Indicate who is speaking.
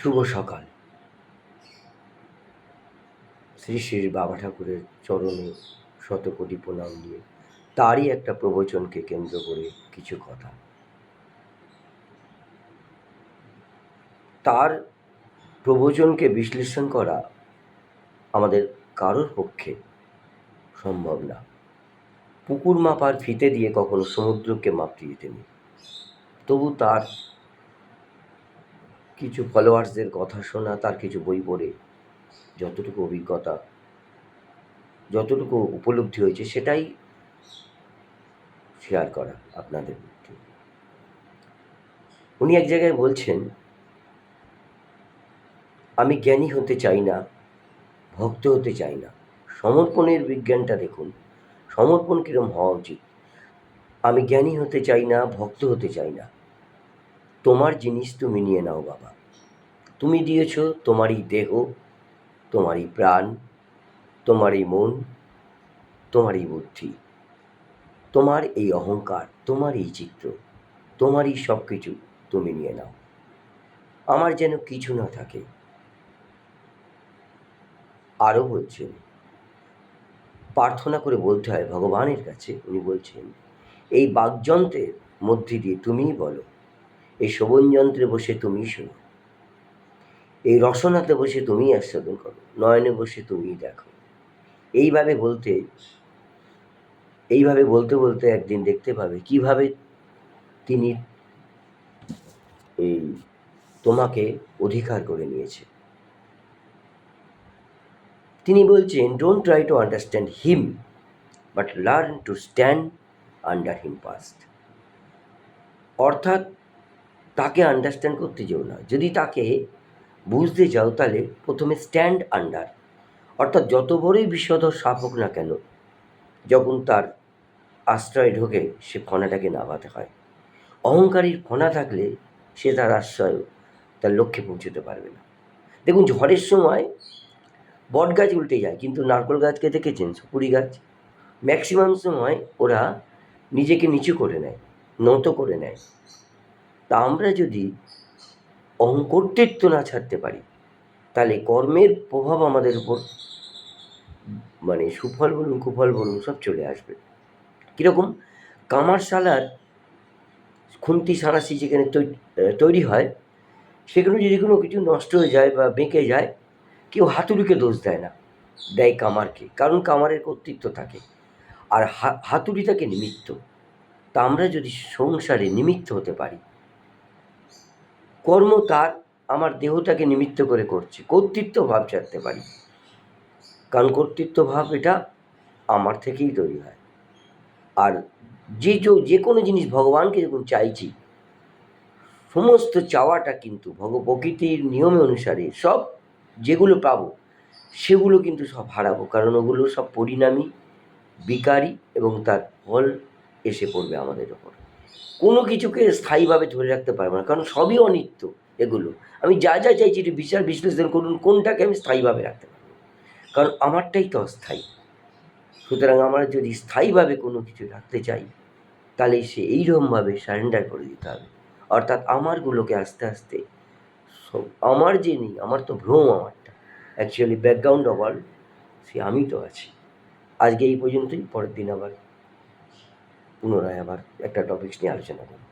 Speaker 1: শুভ সকাল। শ্রী শ্রী বাবা ঠাকুরের চরণে শতকোটি প্রণাম নিয়ে তারই একটা প্রবচনকে কেন্দ্র করে কিছু কথা। তার প্রবচনকে বিশ্লেষণ করা আমাদের কারোর পক্ষে সম্ভব না। পুকুর মাপার ফিতে দিয়ে কখনো সমুদ্রকে মাপতে যেতেনি। তবু তার কিছু ফলোয়ার্সদের কথা শোনা, তার কিছু বই পড়ে যতটুকু অভিজ্ঞতা, যতটুকু উপলব্ধি হয়েছে সেটাই শেয়ার করা আপনাদের মধ্যে। উনি এক জায়গায় বলছেন, আমি জ্ঞানী হতে চাই না, ভক্ত হতে চাই না। সমর্পণের বিজ্ঞানটা দেখুন, সমর্পণ কীরকম হওয়া উচিত। আমি জ্ঞানী হতে চাই না, ভক্ত হতে চাই না। তোমার জিনিস তুমি নিয়ে নাও বাবা। তুমি দিয়েছ তোমারই দেহ, তোমারই প্রাণ, তোমারই মন, তোমারই বুদ্ধি, তোমার এই অহংকার, তোমার এই চিত্র, তোমারই সব কিছু তুমি নিয়ে নাও। আমার যেন কিছু না থাকে। আরও বলছেন, প্রার্থনা করে বলতে হয় ভগবানের কাছে। উনি বলছেন, এই বাকযন্ত্রের মধ্যে দিয়ে তুমিই বলো, এই শ্রবণ যন্ত্রে বসে তুমিই শোনো, এই রসনাতে বসে তুমিই আস্বাদন করো, নয়নে বসে তুমিই দেখো। এইভাবে বলতে বলতে একদিন দেখতে পাবে কিভাবে তিনি এই তোমাকে অধিকার করে নিয়েছে। তিনি বলছেন, don't try to understand him, but learn to stand under him first. অর্থাৎ তাকে আন্ডারস্ট্যান্ড করতে যেও না, যদি তাকে বুঝতে চাও তাহলে প্রথমে স্ট্যান্ড আন্ডার, অর্থাৎ যত বড়ই বিষধর সাপ হোক না কেন, যখন তার আশ্রয় ঢোকে সে ফণাটাকে নামাতে হয়। অহংকারীর ফণা থাকলে সে তার আশ্রয়, তার লক্ষ্যে পৌঁছতে পারবে না। দেখুন, ঝড়ের সময় বট গাছ উল্টে যায়, কিন্তু নারকেল গাছকে দেখেছেন, সুপুরি গাছ, ম্যাক্সিমাম সময় ওরা নিজেকে নিচু করে নেয়, নত করে নেয়। তা আমরা যদি কর্তৃত্ব না ছাড়তে পারি তাহলে কর্মের প্রভাব আমাদের উপর, মানে সুফল বলুন কুফল বলুন, সব চলে আসবে। কীরকম, কামারশালার খুন্তি সাঁড়াশি যেখানে তৈরি হয়, সেখানে যদি কোনো কিছু নষ্ট হয়ে যায় বা বেঁকে যায়, কেউ হাতুড়িকে দোষ দেয় না, দেয় কামারকে, কারণ কামারের কর্তৃত্ব থাকে, আর হাতুড়ি থাকে নিমিত্ত। তা আমরা যদি সংসারে নিমিত্ত হতে পারি, কর্ম তার আমার দেহটাকে নিমিত্ত করে করছে, কর্তৃত্ব ভাব ছাড়তে পারি, কারণ কর্তৃত্ব ভাব এটা আমার থেকেই তৈরি হয়। আর যে কোনো জিনিস ভগবানকে যখন চাইছি, সমস্ত চাওয়াটা কিন্তু প্রকৃতির নিয়মে অনুসারে সব যেগুলো পাবো সেগুলো কিন্তু সব হারাবো, কারণ ওগুলো সব পরিণামী, বিকারী, এবং তার ফল এসে পড়বে আমাদের ওপর। কোনো কিছুকে স্থায়ীভাবে ধরে রাখতে পারবো না, কারণ সবই অনিত্য। এগুলো আমি যা যা চাইছি একটু বিশ্লেষণ করুন, কোনটাকে আমি স্থায়ীভাবে রাখতে পারবো, কারণ আমারটাই তো অস্থায়ী। সুতরাং আমরা যদি স্থায়ীভাবে কোনো কিছু রাখতে চাই তাহলে সে এইরকমভাবে সারেন্ডার করে দিতে হবে। অর্থাৎ আমারগুলোকে আস্তে আস্তে সব, আমার যে নেই, আমার তো ভ্রম, আমারটা অ্যাকচুয়ালি ব্যাকগ্রাউন্ড অফ অল সে আমি তো আছি। আজকে এই পর্যন্তই, পরের দিন আবার পুনরায় আবার একটা টপিকস নিয়ে আলোচনা করব।